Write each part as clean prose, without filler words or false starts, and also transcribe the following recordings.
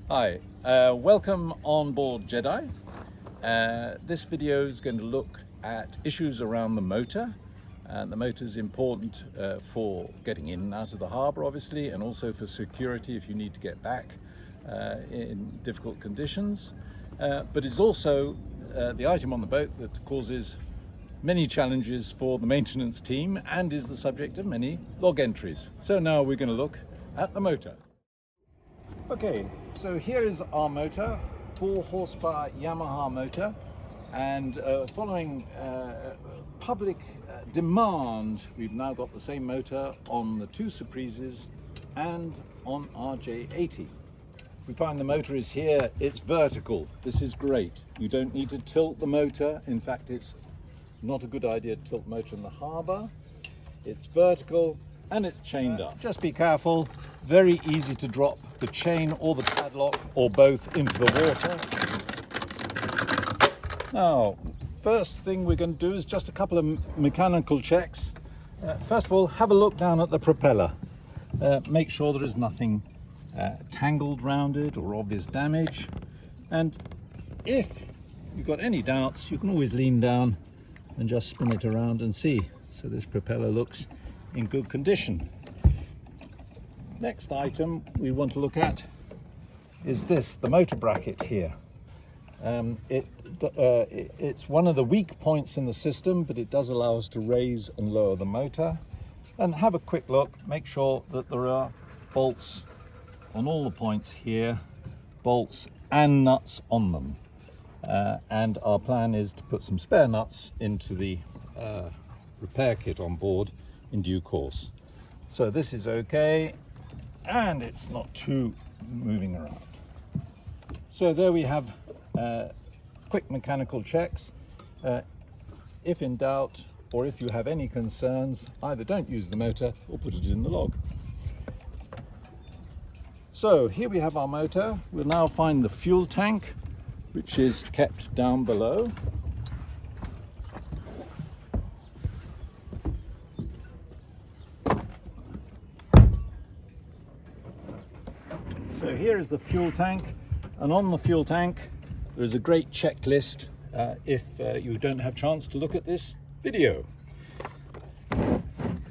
Hi, welcome on board Jedi. This video is going to look at issues around the motor. The motor is important for getting in and out of the harbour, obviously, and also for security if you need to get back in difficult conditions. But it's also the item on the boat that causes many challenges for the maintenance team and is the subject of many log entries. So now we're going to look at the motor. Okay, so here is our motor, 4 horsepower Yamaha motor, and following public demand, we've now got the same motor on the 2 Surprises and on RJ80. We find the motor is here, it's vertical. This is great. You don't need to tilt the motor. In fact, it's not a good idea to tilt the motor in the harbour. It's vertical and it's chained up. Just be careful, very easy to drop the chain or the padlock or both into the water. Now, first thing we're going to do is just a couple of mechanical checks. First of all, have a look down at the propeller. Make sure there is nothing tangled round it or obvious damage. And if you've got any doubts, you can always lean down and just spin it around and see. So this propeller looks in good condition. Next item we want to look at is this, the motor bracket here. It's one of the weak points in the system, but it does allow us to raise and lower the motor. And have a quick look, make sure that there are bolts on all the points here, bolts and nuts on them. And our plan is to put some spare nuts into the repair kit on board in due course. So this is okay, and it's not too moving around. So there we have quick mechanical checks. If in doubt, or if you have any concerns, either don't use the motor or put it in the log. So here we have our motor. We'll now find the fuel tank, which is kept down below. So here is the fuel tank, and on the fuel tank there is a great checklist if you don't have chance to look at this video.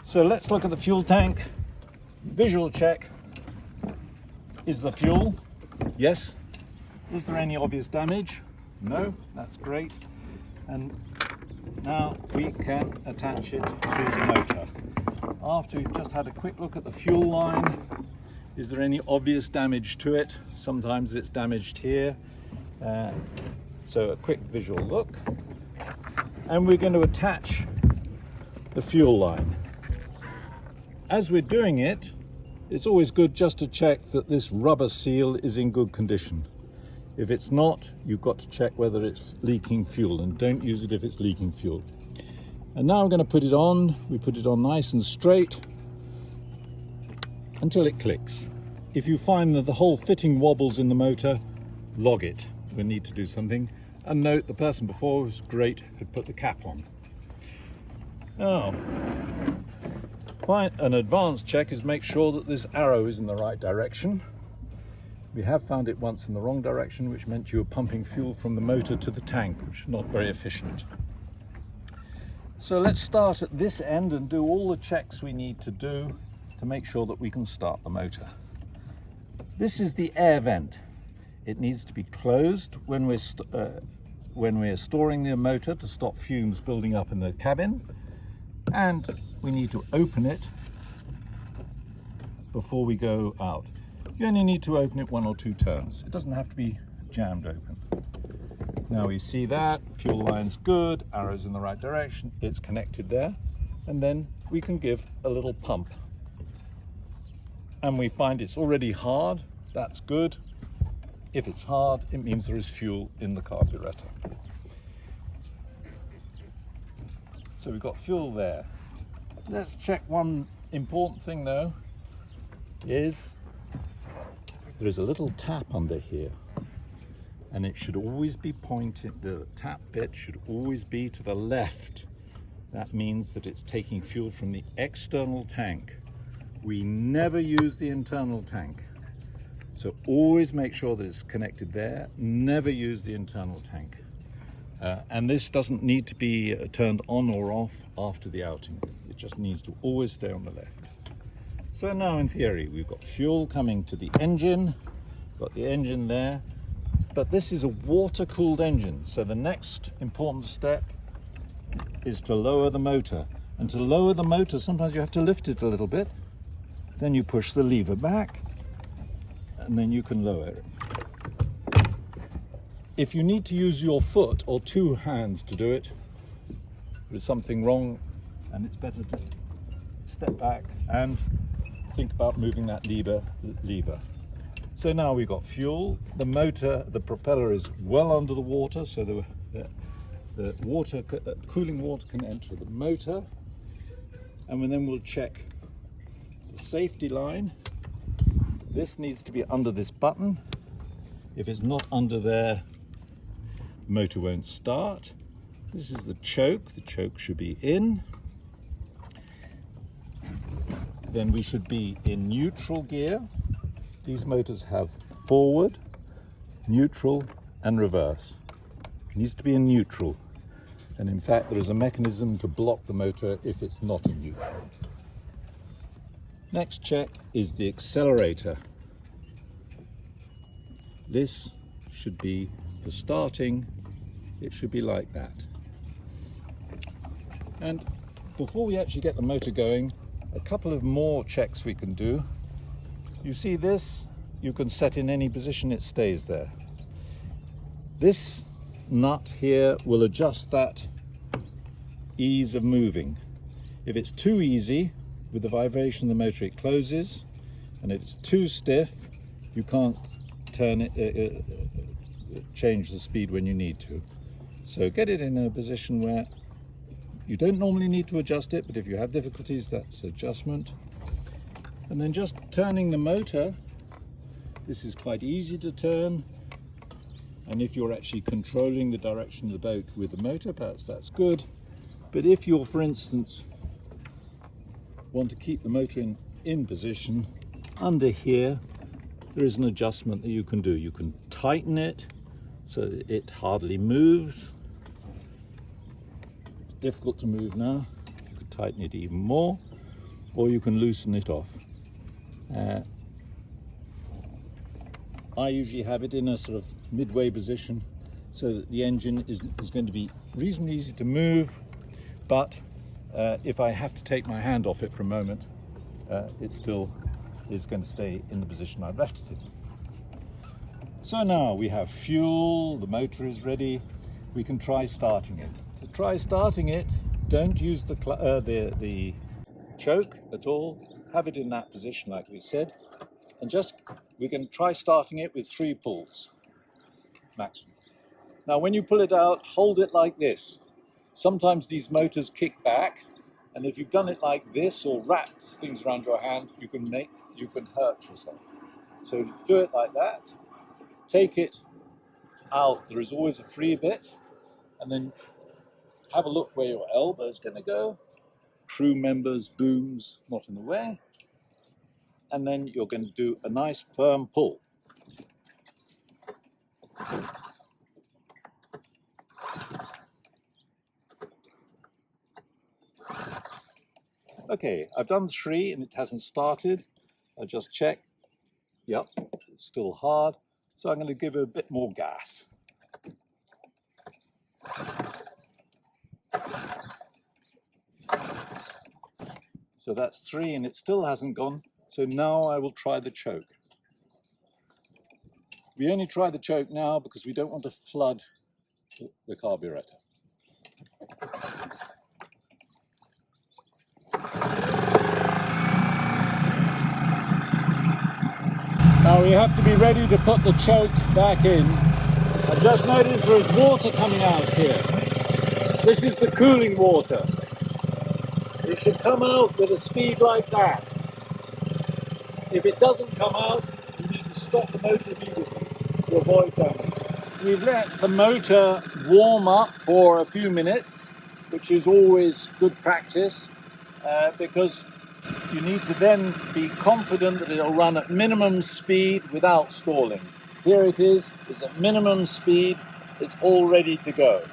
So let's look at the fuel tank. Visual check. Is the fuel? Yes. Is there any obvious damage? No. That's great. And now we can attach it to the motor. After we've just had a quick look at the fuel line, is there any obvious damage to it? Sometimes it's damaged here. So a quick visual look. And we're going to attach the fuel line. As we're doing it, it's always good just to check that this rubber seal is in good condition. If it's not, you've got to check whether it's leaking fuel, and don't use it if it's leaking fuel. And now I'm going to put it on. We put it on nice and straight until it clicks. If you find that the whole fitting wobbles in the motor, log it. We need to do something. And note, the person before was great, had put the cap on. Now, quite an advanced check is make sure that this arrow is in the right direction. We have found it once in the wrong direction, which meant you were pumping fuel from the motor to the tank, which is not very efficient. So let's start at this end and do all the checks we need to do to make sure that we can start the motor. This is the air vent. It needs to be closed when we're storing the motor to stop fumes building up in the cabin, and we need to open it before we go out. You only need to open it 1 or 2 turns. It doesn't have to be jammed open. Now we see that fuel line's good, arrow's in the right direction, it's connected there, and then we can give a little pump. And we find it's already hard. That's good. If it's hard, it means there is fuel in the carburetor. So we've got fuel there. Let's check one important thing though, is there is a little tap under here, and it should always be pointed, the tap bit should always be to the left. That means that it's taking fuel from the external tank. We never use the internal tank. So always make sure that it's connected there. Never use the internal tank. And this doesn't need to be turned on or off after the outing. It just needs to always stay on the left. So now in theory, we've got fuel coming to the engine, got the engine there, but this is a water-cooled engine. So the next important step is to lower the motor. And to lower the motor, sometimes you have to lift it a little bit. Then you push the lever back, and then you can lower it. If you need to use your foot or two hands to do it, there's something wrong, and it's better to step back and think about moving that lever. So now we've got fuel. The motor, the propeller is well under the water, so the water, cooling water can enter the motor. And then we'll check the safety line. This needs to be under this button. If it's not under there, the motor won't start. This is the choke. The choke should be in. Then we should be in neutral gear. These motors have forward, neutral, and reverse. It needs to be in neutral. And in fact, there is a mechanism to block the motor if it's not in neutral. Next check is the accelerator. This should be, for starting, it should be like that. And before we actually get the motor going, a couple of more checks we can do. You see this? You can set in any position, it stays there. This nut here will adjust that ease of moving. If it's too easy, with the vibration of the motor it closes, and if it's too stiff, you can't turn it, change the speed when you need to. So get it in a position where you don't normally need to adjust it, but if you have difficulties, that's adjustment. And then just turning the motor, this is quite easy to turn. And if you're actually controlling the direction of the boat with the motor, perhaps that's good. But if you're, for instance, want to keep the motor in position, under here, there is an adjustment that you can do. You can tighten it so that it hardly moves. It's difficult to move now. You can tighten it even more, or you can loosen it off. I usually have it in a sort of midway position so that the engine is going to be reasonably easy to move, but if I have to take my hand off it for a moment, it still is going to stay in the position I've left it in. So now we have fuel, the motor is ready, we can try starting it. To try starting it, don't use the choke at all, have it in that position like we said, and we can try starting it with 3 pulls maximum. Now when you pull it out, hold it like this. Sometimes these motors kick back, and if you've done it like this or wrapped things around your hand, you can hurt yourself. So do it like that, take it out, there is always a free bit, and then have a look where your elbow is going to go, crew members, booms, not in the way, and then you're going to do a nice firm pull. Okay, I've done 3 and it hasn't started. I just check. Yep, it's still hard. So I'm going to give it a bit more gas. So that's 3 and it still hasn't gone. So now I will try the choke. We only try the choke now because we don't want to flood the carburetor. Now we have to be ready to put the choke back in. I just noticed there is water coming out here. This is the cooling water. It should come out with a speed like that. If it doesn't come out, you need to stop the motor immediately to avoid damage. We've let the motor warm up for a few minutes, which is always good practice, because you need to then be confident that it'll run at minimum speed without stalling. Here it is, it's at minimum speed, it's all ready to go.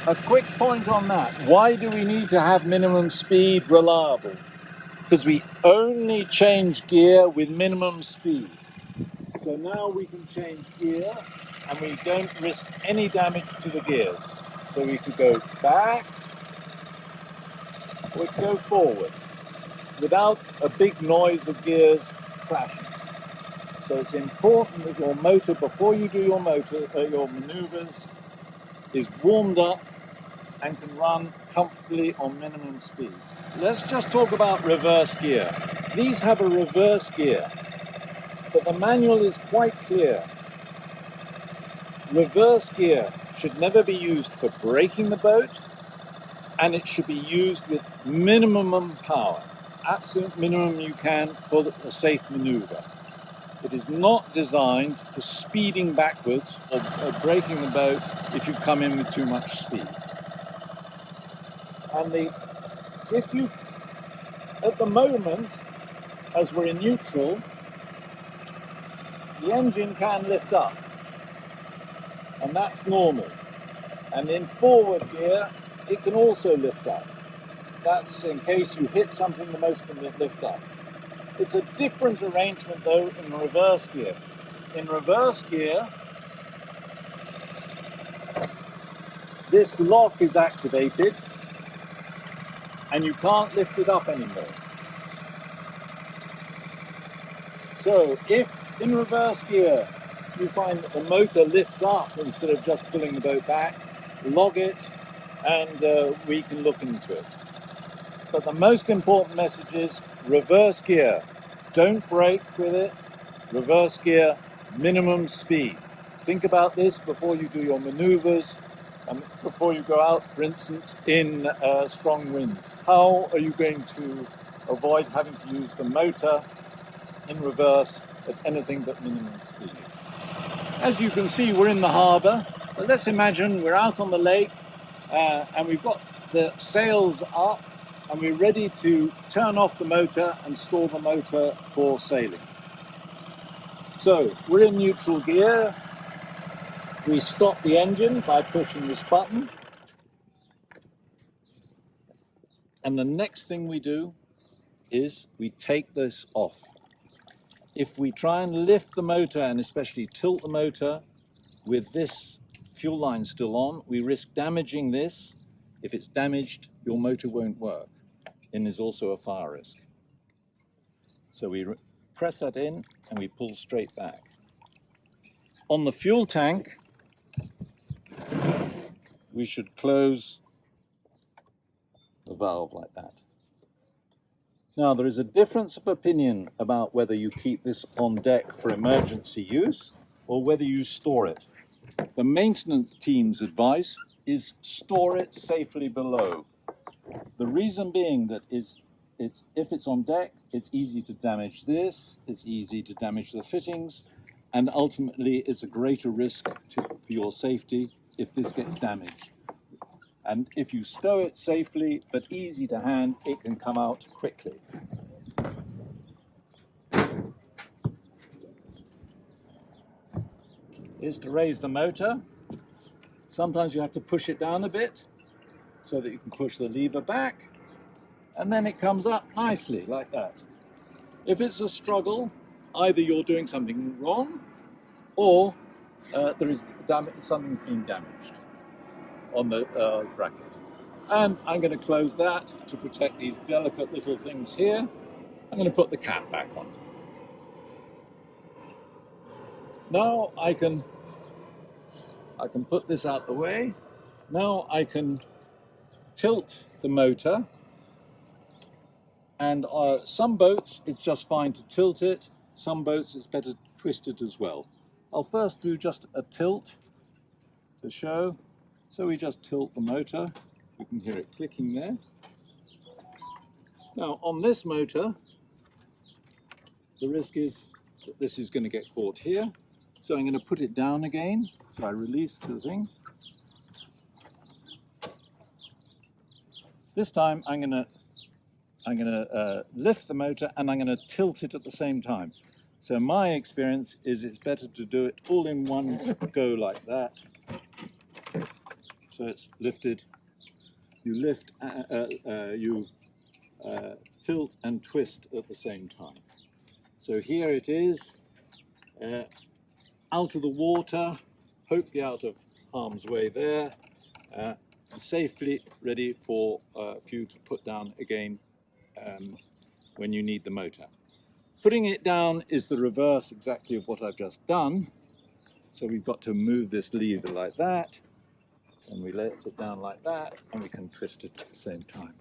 A quick point on that, why do we need to have minimum speed reliable? Because we only change gear with minimum speed. So now we can change gear and we don't risk any damage to the gears. So we could go back, or we could go forward without a big noise of gears crashing. So it's important that your motor, before you do your maneuvers, is warmed up and can run comfortably on minimum speed. Let's just talk about reverse gear. These have a reverse gear, but the manual is quite clear. Reverse gear should never be used for braking the boat, and it should be used with minimum power, absolute minimum you can for a safe maneuver. It is not designed for speeding backwards or braking the boat if you come in with too much speed. And at the moment, as we're in neutral, the engine can lift up, and that's normal. And in forward gear, it can also lift up. That's in case you hit something, the motor can lift up. It's a different arrangement though in reverse gear. In reverse gear, this lock is activated and you can't lift it up anymore. So if in reverse gear you find that the motor lifts up instead of just pulling the boat back, log it and we can look into it. But the most important message is reverse gear. Don't brake with it. Reverse gear, minimum speed. Think about this before you do your maneuvers and before you go out, for instance, in strong winds. How are you going to avoid having to use the motor in reverse at anything but minimum speed? As you can see, we're in the harbour. But let's imagine we're out on the lake and we've got the sails up and we're ready to turn off the motor and store the motor for sailing. So we're in neutral gear. We stop the engine by pushing this button. And the next thing we do is we take this off. If we try and lift the motor and especially tilt the motor with this fuel line still on, we risk damaging this. If it's damaged, your motor won't work, and there's also a fire risk. So we press that in and we pull straight back. On the fuel tank, we should close the valve like that. Now, there is a difference of opinion about whether you keep this on deck for emergency use or whether you store it. The maintenance team's advice is store it safely below. The reason being that if it's on deck, it's easy to damage this, it's easy to damage the fittings, and ultimately it's a greater risk for your safety if this gets damaged. And if you stow it safely but easy to hand, it can come out quickly. Is to raise the motor. Sometimes you have to push it down a bit so that you can push the lever back, and then it comes up nicely like that. If it's a struggle, either you're doing something wrong or something's been damaged on the bracket. And I'm going to close that to protect these delicate little things here. I'm going to put the cap back on. Now I can put this out the way. Now I can tilt the motor, and some boats it's just fine to tilt it, some boats it's better to twist it as well. I'll first do just a tilt to show. So we just tilt the motor, you can hear it clicking there. Now on this motor, the risk is that this is going to get caught here. So I'm going to put it down again. So I release the thing. This time I'm going to I'm going to lift the motor and I'm going to tilt it at the same time. So my experience is it's better to do it all in one go like that. So it's lifted, you lift, you tilt and twist at the same time. So here it is, out of the water, hopefully out of harm's way there, safely ready for you to put down again when you need the motor. Putting it down is the reverse exactly of what I've just done. So we've got to move this lever like that, and we let it down like that, and we can twist it at the same time.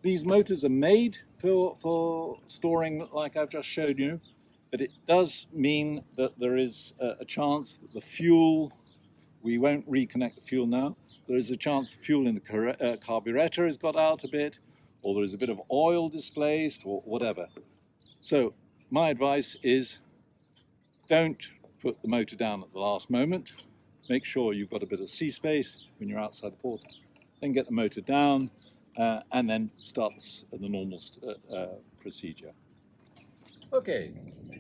These motors are made for storing like I've just showed you, but it does mean that there is a chance that the fuel, we won't reconnect the fuel now, there is a chance the fuel in the carburetor has got out a bit, or there is a bit of oil displaced, or whatever. So my advice is don't put the motor down at the last moment. Make sure you've got a bit of sea space when you're outside the port. Then get the motor down and then start the normal procedure. Okay,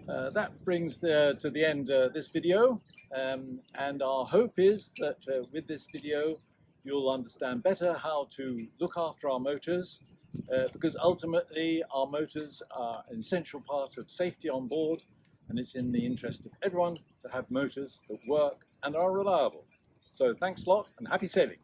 that brings to the end this video, and our hope is that with this video you'll understand better how to look after our motors, because ultimately our motors are an essential part of safety on board, and it's in the interest of everyone to have motors that work and are reliable. So thanks a lot and happy sailing.